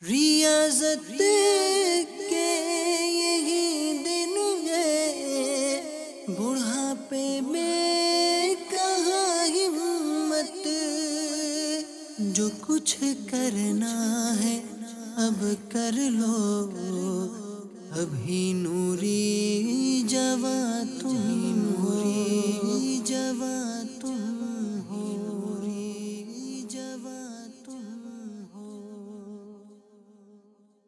रियाज़त के यही दिन है, बुढ़ापे में कहाँ हिम्मत। जो कुछ करना है अब कर लो, अभी नूरी जवा तुम हो, जवा तुम हो, जवा तुम हो।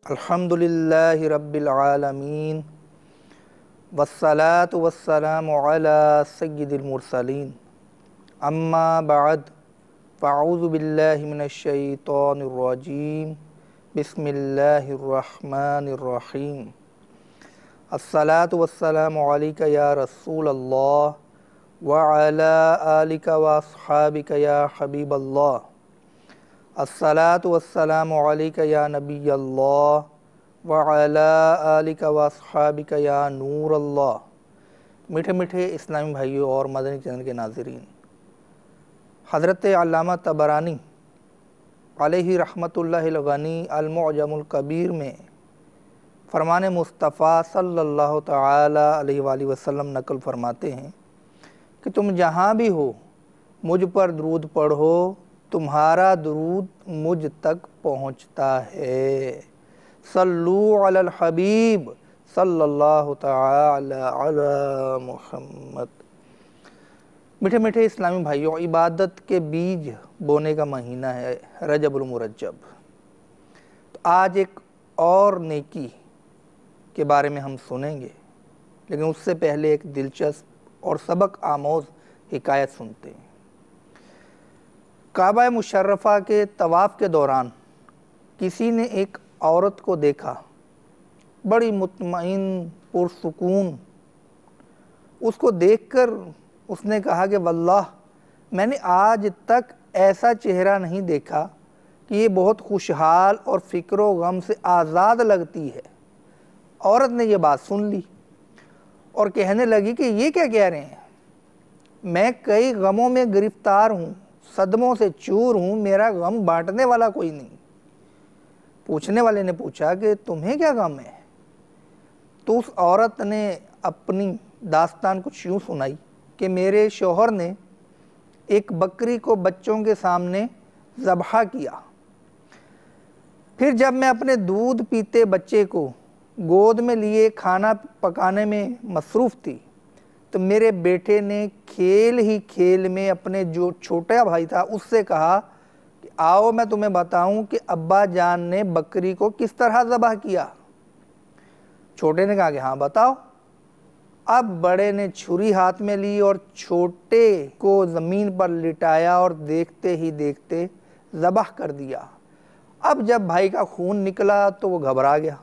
अल्हम्दुलिल्लाहि रब्बिल आलमीन वस्सलातु वस्सलामु अला सय्यिदिल मुरसलीन अम्मा बाद फ़अऊज़ु बिल्लाहि मिनश शैतानिर रजीम बिस्मिल्लाहिर रहमानिर रहीम। अस्सलातु वस्सलामु अलैका या रसूलल्लाह व अला आलिका व अस्हाबिका या हबीबल्लाह। अस्सलातु वस्सलामु अलैका या नबियल्लाह व अला आलिका व अस्हाबिका या नूरल्लाह। मीठे मीठे इस्लामी भाइयों और मदनी चैनल के नाज़रीन, हज़रत अल्लामा तबरानी अलैहि रहमतुल्लाहि गनी अल-मुअजमुल कबीर में फरमान मुस्तफ़ा सल्लल्लाहु तआला अलैहि वसल्लम नकल फरमाते हैं कि तुम जहाँ भी हो मुझ पर दुरूद पढ़ो, तुम्हारा दुरूद मुझ तक पहुँचता है। सल्लू अलल हबीब सल्लल्लाहु तआला अला मुहम्मद। मीठे मीठे इस्लामी भाइयों, इबादत के बीज बोने का महीना है रजबुल मुरज्जब। तो आज एक और नेकी के बारे में हम सुनेंगे, लेकिन उससे पहले एक दिलचस्प और सबक आमोज़ हिकायत सुनते हैं। काबा मुशर्रफ़ा के तवाफ़ के दौरान किसी ने एक औरत को देखा, बड़ी मुतमईन पुरसुकून। उसको देखकर उसने कहा कि वल्लाह, मैंने आज तक ऐसा चेहरा नहीं देखा कि ये बहुत खुशहाल और फ़िक्र गम से आज़ाद लगती है। औरत ने ये बात सुन ली और कहने लगी कि ये क्या कह रहे हैं, मैं कई गमों में गिरफ्तार हूँ, सदमों से चूर हूँ, मेरा गम बांटने वाला कोई नहीं। पूछने वाले ने पूछा कि तुम्हें क्या गम है। तो उस औरत ने अपनी दास्तान कुछ यूँ सुनाई कि मेरे शौहर ने एक बकरी को बच्चों के सामने ज़बह किया। फिर जब मैं अपने दूध पीते बच्चे को गोद में लिए खाना पकाने में मसरूफ़ थी, तो मेरे बेटे ने खेल ही खेल में अपने जो छोटा भाई था उससे कहा कि आओ मैं तुम्हें बताऊं कि अब्बा जान ने बकरी को किस तरह ज़बह किया। छोटे ने कहा कि हाँ बताओ। अब बड़े ने छुरी हाथ में ली और छोटे को ज़मीन पर लिटाया और देखते ही देखते ज़बह कर दिया। अब जब भाई का खून निकला तो वो घबरा गया।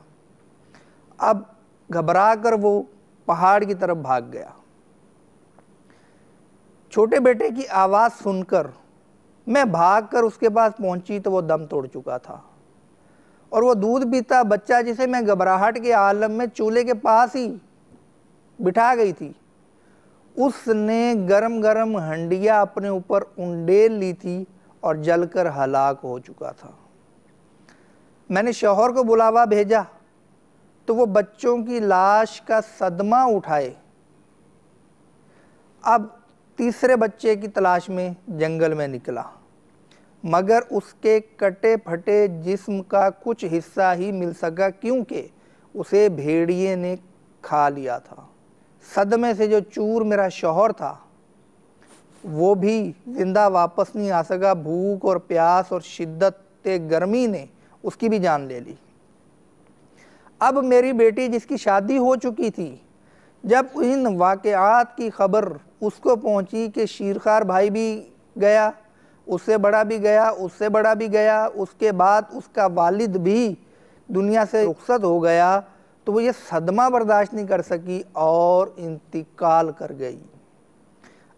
अब घबरा कर वो पहाड़ की तरफ भाग गया। छोटे बेटे की आवाज़ सुनकर मैं भागकर उसके पास पहुंची तो वो दम तोड़ चुका था और वो दूध पीता बच्चा, जिसे मैं घबराहट के आलम में चूल्हे के पास ही बिठा गई थी, उसने गरम गरम हंडिया अपने ऊपर उंडेल ली थी और जलकर हलाक हो चुका था। मैंने शौहर को बुलावा भेजा तो वो बच्चों की लाश का सदमा उठाए। अब तीसरे बच्चे की तलाश में जंगल में निकला, मगर उसके कटे फटे जिस्म का कुछ हिस्सा ही मिल सका, क्योंकि उसे भेड़िए ने खा लिया था। सदमे से जो चूर मेरा शौहर था वो भी जिंदा वापस नहीं आ सका। भूख और प्यास और शिद्दत गर्मी ने उसकी भी जान ले ली। अब मेरी बेटी, जिसकी शादी हो चुकी थी, जब इन वाक़यात की खबर उसको पहुंची कि शीरखार भाई भी गया, उससे बड़ा भी गया, उससे बड़ा भी गया, उसके बाद उसका वालिद भी दुनिया से रुखसत हो गया, तो वो ये सदमा बर्दाश्त नहीं कर सकी और इंतकाल कर गई।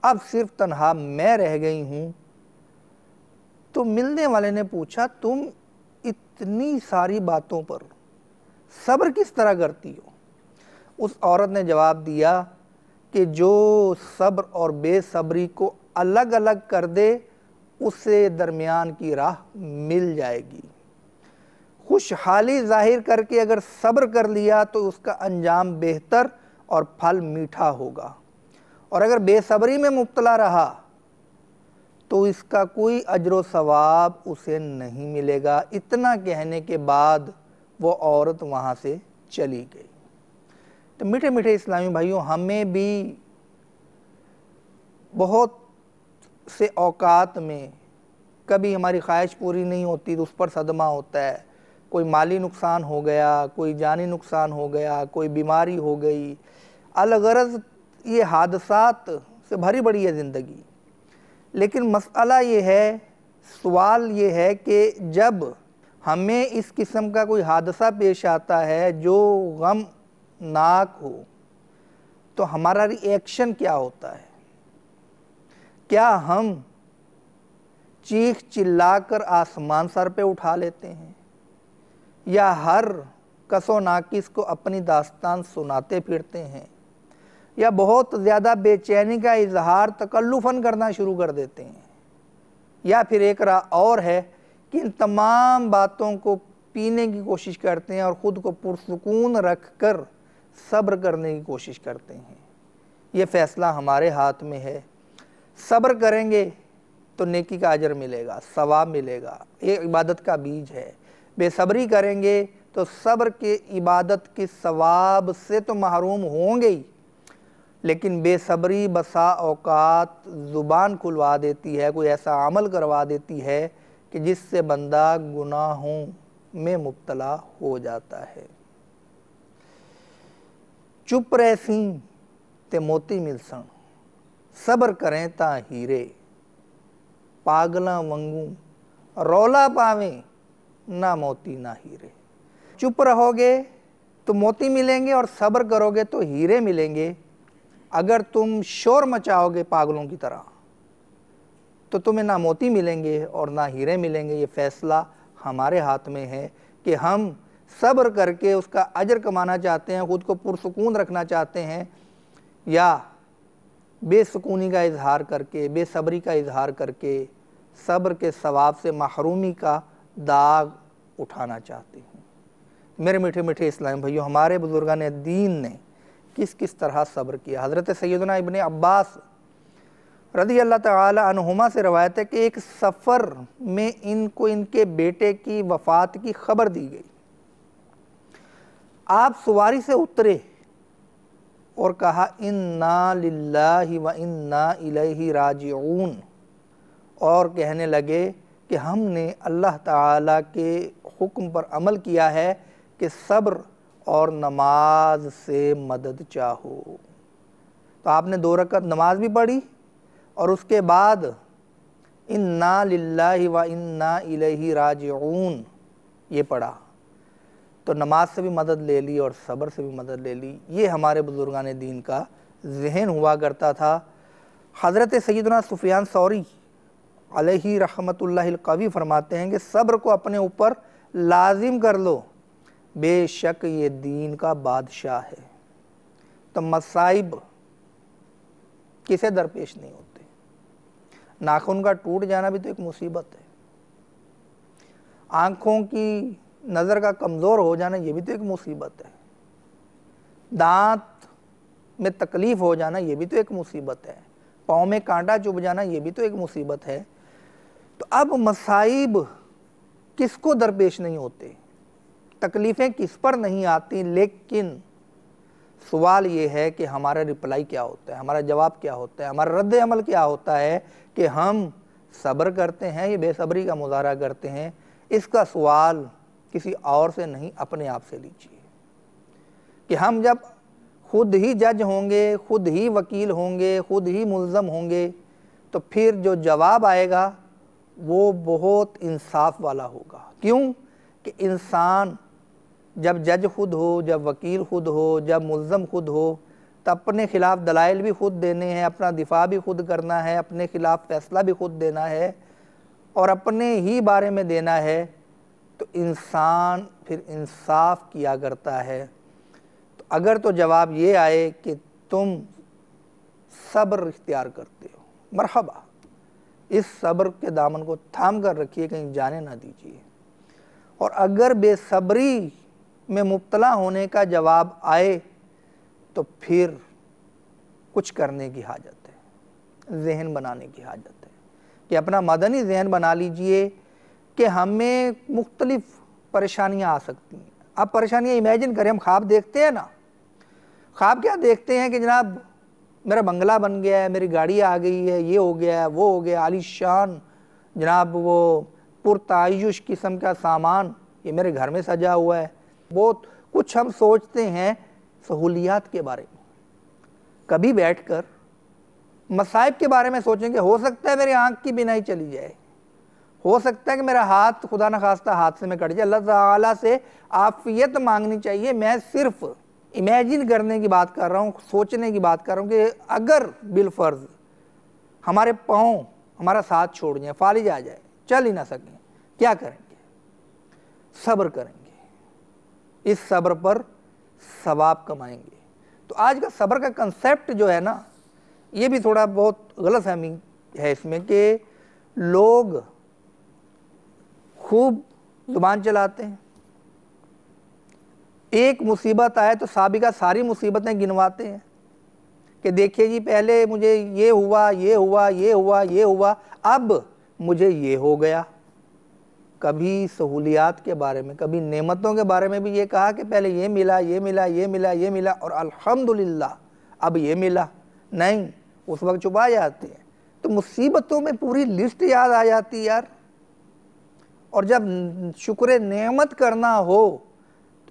अब सिर्फ तन्हा मैं रह गई हूँ। तो मिलने वाले ने पूछा, तुम इतनी सारी बातों पर सब्र किस तरह करती हो? उस औरत ने जवाब दिया कि जो सब्र और बेसब्री को अलग अलग कर दे, उससे दरमियान की राह मिल जाएगी। खुशहाली जाहिर करके अगर सब्र कर लिया तो उसका अंजाम बेहतर और फल मीठा होगा, और अगर बेसब्री में मुब्तला रहा तो इसका कोई अजर सवाब उसे नहीं मिलेगा। इतना कहने के बाद वो औरत वहाँ से चली गई। तो मीठे मीठे इस्लामी भाइयों, हमें भी बहुत से औकात में कभी हमारी ख्वाहिश पूरी नहीं होती तो उस पर सदमा होता है। कोई माली नुकसान हो गया, कोई जानी नुकसान हो गया, कोई बीमारी हो गई, अलगरज ये हादसात से भरी बड़ी है ज़िंदगी। लेकिन मसला ये है, सवाल ये है कि जब हमें इस किस्म का कोई हादसा पेश आता है जो गमनाक हो, तो हमारा रिएक्शन क्या होता है? क्या हम चीख चिल्लाकर आसमान सर पे उठा लेते हैं, या हर कसो नाकिस को अपनी दास्तान सुनाते फिरते हैं, या बहुत ज़्यादा बेचैनी का इजहार तकल्लुफ़न करना शुरू कर देते हैं, या फिर एक राह और है कि इन तमाम बातों को पीने की कोशिश करते हैं और ख़ुद को पुरसुकून रख कर सब्र करने की कोशिश करते हैं। ये फ़ैसला हमारे हाथ में है। सब्र करेंगे तो नेकी का अजर मिलेगा, सवाब मिलेगा, ये इबादत का बीज है। बेसब्री करेंगे तो सब्र के इबादत के सवाब से तो महरूम होंगे ही, लेकिन बेसब्री बसा औकात ज़ुबान खुलवा देती है, कोई ऐसा अमल करवा देती है कि जिससे बंदा गुनाहों में मुब्तला हो जाता है। चुप रहसी ते मोती मिलसन, सब्र करें ता हीरे, पागला वंगू रौला पावें ना मोती ना हीरे। चुप रहोगे तो मोती मिलेंगे और सब्र करोगे तो हीरे मिलेंगे। अगर तुम शोर मचाओगे पागलों की तरह तो तुम्हें ना मोती मिलेंगे और ना हीरे मिलेंगे। ये फ़ैसला हमारे हाथ में है कि हम सब्र करके उसका अजर कमाना चाहते हैं, ख़ुद को पुरसुकून रखना चाहते हैं, या बेसुकूनी का इजहार करके, बेसब्री का इजहार करके सब्र के सवाब से महरूमी का दाग उठाना चाहते हैं। मेरे मीठे मीठे इस्लामी भाइयों, हमारे बुजुर्गान दीन ने किस किस तरह सब्र किया। हज़रत सैयदना इब्ने अब्बास रज़ी अल्लाह तआला अन्हुमा से रवायत है कि एक सफ़र में इनको इनके बेटे की वफ़ात की खबर दी गई। आप सवारी से उतरे और कहा इन्ना लिल्लाहि व इन्ना इलैहि राजिऊन, और कहने लगे कि हमने अल्लाह ताला के हुक्म पर अमल किया है कि सब्र और नमाज से मदद चाहो। तो आपने 2 रकअत नमाज भी पढ़ी और उसके बाद इन्ना लिल्लाहि व इन्ना इलैहि राजिऊन ये पढ़ा, तो नमाज से भी मदद ले ली और सब्र से भी मदद ले ली। ये हमारे बुजुर्गान दीन का जहन हुआ करता था। हज़रत सैयदना सुफियान सौरी अलैहि रहमतुल्लाहिल कवी फरमाते हैं कि सब्र को अपने ऊपर लाजिम कर लो, बेशक ये दीन का बादशाह है। तो मसाइब किसे दरपेश नहीं होते। नाखून का टूट जाना भी तो एक मुसीबत है, आँखों की नज़र का कमज़ोर हो जाना ये भी तो एक मुसीबत है, दांत में तकलीफ़ हो जाना ये भी तो एक मुसीबत है, पाँव में कांटा चुभ जाना ये भी तो एक मुसीबत है। तो अब मसाइब किसको दरपेश नहीं होते, तकलीफ़ें किस पर नहीं आती, लेकिन सवाल ये है कि हमारा रिप्लाई क्या होता है, हमारा जवाब क्या होता है, हमारा रद्द अमल क्या होता है कि हम सब्र करते हैं या बेसब्री का मुज़ाहरा करते हैं। इसका सवाल किसी और से नहीं, अपने आप से लीजिए कि हम जब खुद ही जज होंगे, खुद ही वकील होंगे, खुद ही मुल्ज़म होंगे, तो फिर जो जवाब आएगा वो बहुत इंसाफ वाला होगा। क्यों कि इंसान जब जज खुद हो, जब वकील खुद हो, जब मुल्ज़म खुद हो, तो अपने ख़िलाफ़ दलाइल भी खुद देने हैं, अपना दिफा भी खुद करना है, अपने ख़िलाफ़ फ़ैसला भी खुद देना है और अपने ही बारे में देना है। तो इंसान फिर इंसाफ किया करता है। तो अगर तो जवाब ये आए कि तुम सब्र इख्तियार करते हो, मरहबा, इस सब्र के दामन को थाम कर रखिए, कहीं जाने ना दीजिए। और अगर बेसब्री में मुब्तला होने का जवाब आए तो फिर कुछ करने की हाजत है, जहन बनाने की हाजत है कि अपना मदनी जहन बना लीजिए कि हमें मुख्तलिफ परेशानियां आ सकती हैं। आप परेशानियां इमेजिन करें, हम ख्वाब देखते हैं ना, ख्वाब क्या देखते हैं कि जनाब मेरा बंगला बन गया है, मेरी गाड़ी आ गई है, ये हो गया है, वो हो गया, आलीशान जनाब वो पुरतायुश किस्म का सामान ये मेरे घर में सजा हुआ है। बहुत कुछ हम सोचते हैं सहूलियात के बारे में। कभी बैठकर मसाइब के बारे में सोचेंगे, हो सकता है मेरी आंख की बिनाई चली जाए, हो सकता है कि मेरा हाथ खुदा न खास्ता हादसे में कट जाए। अल्लाह ताला से आफियत मांगनी चाहिए। मैं सिर्फ इमेजिन करने की बात कर रहा हूँ, सोचने की बात कर रहा हूँ कि अगर बिलफर्ज हमारे पाँव हमारा साथ छोड़ जाए, फालिज आ जाए, चल ही ना सकें, क्या करेंगे? सब्र करेंगे, इस सब्र पर सवाब कमाएंगे। तो आज का सब्र का कंसेप्ट जो है ना, ये भी थोड़ा बहुत गलतफहमी है इसमें कि लोग खूब जुबान चलाते हैं, एक मुसीबत आए तो साबिका सारी मुसीबतें गिनवाते हैं कि देखिए जी पहले मुझे ये हुआ, ये हुआ, ये हुआ, ये हुआ, अब मुझे ये हो गया। कभी सहूलियात के बारे में, कभी नेमतों के बारे में भी ये कहा कि पहले ये मिला, ये मिला, ये मिला, ये मिला और अल्हम्दुलिल्लाह अब ये मिला। नहीं, उस वक्त चुपा जाते हैं। तो मुसीबतों में पूरी लिस्ट याद आ जाती यार। और जब शुक्र नेमत करना हो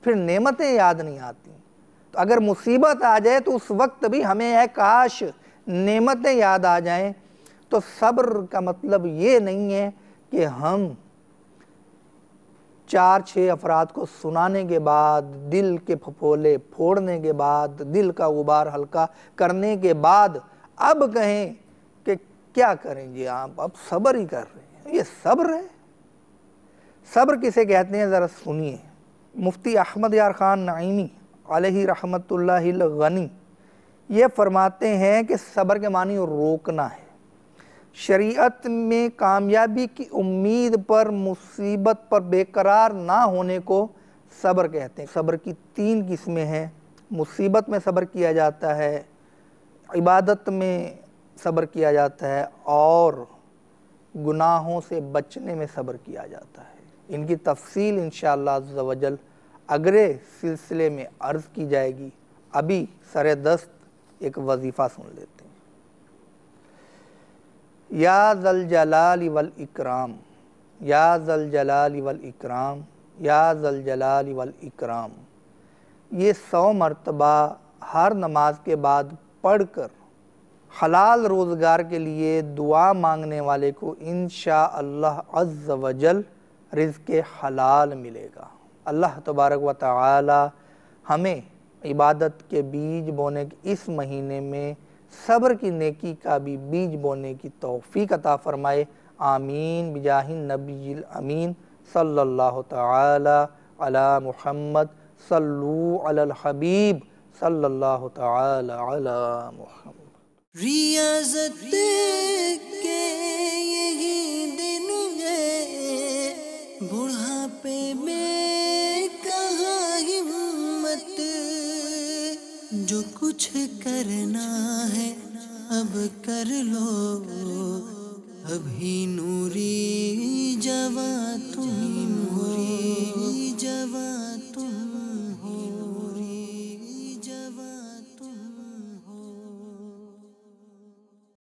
फिर नेमतें याद नहीं आती। तो अगर मुसीबत आ जाए तो उस वक्त भी हमें है काश नेमतें याद आ जाएं। तो सब्र का मतलब ये नहीं है कि हम 4-6 अफराद को सुनाने के बाद, दिल के फफोले फोड़ने के बाद, दिल का गुबार हल्का करने के बाद अब कहें कि क्या करेंगे आप, अब सब्र ही कर रहे हैं। ये सब्र है? सब्र किसे कहते हैं ज़रा सुनिए। मुफ्ती अहमद यार ख़ान नईमी अलैहि रहमतुल्लाहिल गनी ये फरमाते हैं कि सब्र के मानी रोकना है। शरीयत में कामयाबी की उम्मीद पर मुसीबत पर बेकरार ना होने को सब्र कहते हैं। सब्र की 3 किस्में हैं। मुसीबत में सब्र किया जाता है, इबादत में सब्र किया जाता है और गुनाहों से बचने में सब्र किया जाता है। इनकी तफसील इंशाअल्लाह अज़्ज़ा वजल अगले सिलसिले में अर्ज़ की जाएगी। अभी सरे दस्त एक वजीफ़ा सुन लेते हैं। या ज़ल जलाली वल इकराम, या ज़ल जलाली वल इकराम, या ज़ल जलाली वल इकराम। ये 100 मरतबा हर नमाज के बाद पढ़कर हलाल रोज़गार के लिए दुआ मांगने वाले को इंशाअल्लाह अज़्ज़ वजल रिज़्क़ हलाल मिलेगा। अल्लाह तबारक व तआला हमें इबादत के बीज बोने के इस महीने में सब्र की नेकी का भी बीज बोने की तौफ़ीक़ अता फ़रमाए। आमीन बिजाहिन नबील अमीन सल्लल्लाहु तआला अला मुहम्मद सल्लू अलल हबीब सल्लल्लाहु तआला अला मुहम्मद। रियाज़त के यही दिन है, बुढ़ापे में कहाँ हिम्मत, जो कुछ करना है अब कर लो, अभी नूरी जवां तुम